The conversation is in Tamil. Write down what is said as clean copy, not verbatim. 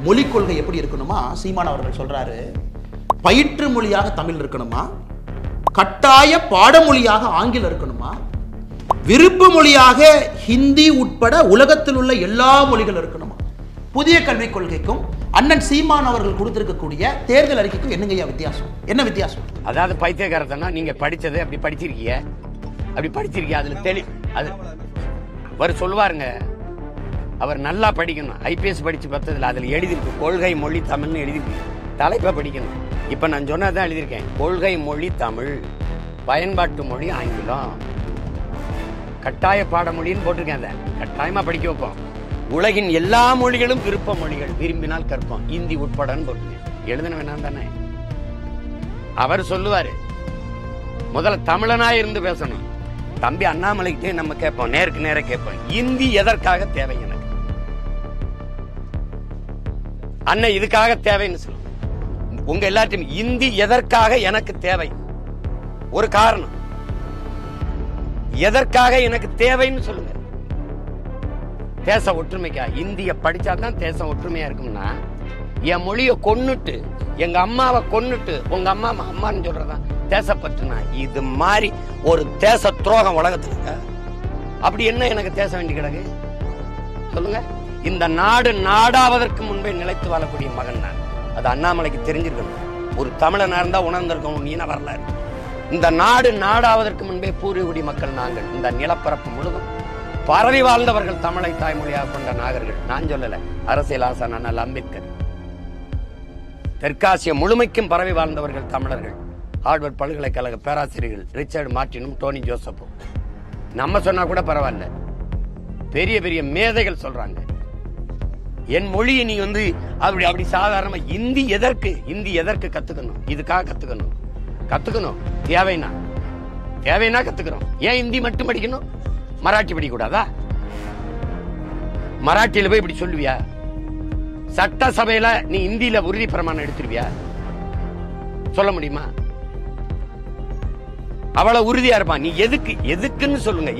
மொழிக் கொள்கை எப்படி இருக்கணுமா? சீமான் அவர்கள் சொல்றாரு, பயிற்று மொழியாக தமிழ் இருக்கணுமா, கட்டாய பாடமொழியாக ஆங்கிலம் இருக்கணுமா, விருப்பு மொழியாக ஹிந்தி உட்பட உலகத்தில் உள்ள எல்லா மொழிகள் இருக்கணுமா? புதிய கல்விக் கொள்கைக்கும் அண்ணன் சீமான் அவர்கள் கொடுத்திருக்கக்கூடிய தேர்தல் அறிக்கைக்கும் என்னங்கய்யா வித்தியாசம்? என்ன வித்தியாசம்? அதாவது பைத்தியக்காரத்தனா நீங்க படிச்சது அப்படி படிச்சிருக்கீங்க, அதுல அது அவர் சொல்லுவாருங்க. அவர் நல்லா படிக்கணும். ஐபிஎஸ் படிச்சு பார்த்ததுல அதுல எழுதிருக்கு கொள்கை மொழி தமிழ்னு எழுதிருக்கு. தலைப்பை படிக்கணும். இப்ப நான் சொன்னதான் எழுதியிருக்கேன். கொள்கை மொழி தமிழ், பயன்பாட்டு மொழி ஆங்கிலம், கட்டாய பாடமொழின்னு போட்டிருக்கேன். அதை கட்டாயமா படிக்க வைப்போம். உலகின் எல்லா மொழிகளும் விருப்ப மொழிகள், விரும்பினால் கற்போம், இந்தி உட்படன்னு போட்டிருக்கேன். எழுதணும் வேணாம் தானே? அவர் சொல்லுவாரு, முதல்ல தமிழனா இருந்து பேசணும். தம்பி அண்ணாமலைக்கிட்டே நம்ம கேட்போம், நேருக்கு நேர கேட்போம், இந்தி எதற்காக தேவை எனக்கு? அண்ணன் இதுக்காக தேவைன்னு சொல்லுங்க. உங்க எல்லாத்தையும் இந்தி எதற்காக எனக்கு தேவை? ஒரு காரணம், எதற்காக எனக்கு தேவைன்னு சொல்லுங்க. தேச ஒற்றுமைக்கா? இந்திய படிச்சாதான் தேசம் ஒற்றுமையா இருக்கும்னா, என் மொழியை கொன்னுட்டு எங்க அம்மாவை கொன்னுட்டு உங்க அம்மா அம்மான்னு சொல்றதா தேசப்பற்றுனா? இது மாதிரி ஒரு தேச துரோகம் உலகத்துல அப்படி என்ன எனக்கு தேச வேண்டி கிடக்கு சொல்லுங்க. இந்த நாடு நாடாவதற்கு முன்பே நிலைத்து வாழக்கூடிய மகன் நான். அது அண்ணாமலைக்கு தெரிஞ்சிருக்கணும். ஒரு தமிழனா இருந்தா உணர்ந்திருக்கணும் நீன வரலாறு. இந்த நாடு நாடாவதற்கு முன்பே பூர்வீகுடி மக்கள் நாங்கள். இந்த நிலப்பரப்பு முழுவதும் பரவி வாழ்ந்தவர்கள், தமிழை தாய்மொழியாக கொண்ட நாகர்கள். நான் சொல்லல, அரசியல் ஆசான் அண்ணல் அம்பேத்கர். தெற்காசிய முழுமைக்கும் பரவி வாழ்ந்தவர்கள் தமிழர்கள். ஹார்வர்ட் பல்கலைக்கழக பேராசிரியர்கள் ரிச்சர்ட் மார்டினும் டோனி ஜோசப்பும். நம்ம சொன்னா கூட பரவாயில்ல, பெரிய பெரிய மேதைகள் சொல்றாங்க. என் மொழியை நீ அப்படி சாதாரணமா இந்தி எதற்கு கத்துக்கணும்? இதுக்காக கத்துக்கணும். தேவைன்னா கத்துக்கிறோம். ஏன் இந்தி மட்டும் படிக்கணும்? மராட்டி படிக்க கூடாதா? மராட்டியில போய் இப்படி சொல்லுவியா? சட்டசபையில நீ இந்தியில உறுதி பிரமாணம் எடுத்துருவியா? சொல்ல முடியுமா? அவ்வளவு உறுதியா இருப்பான். நீ எதுக்குன்னு சொல்லுங்க.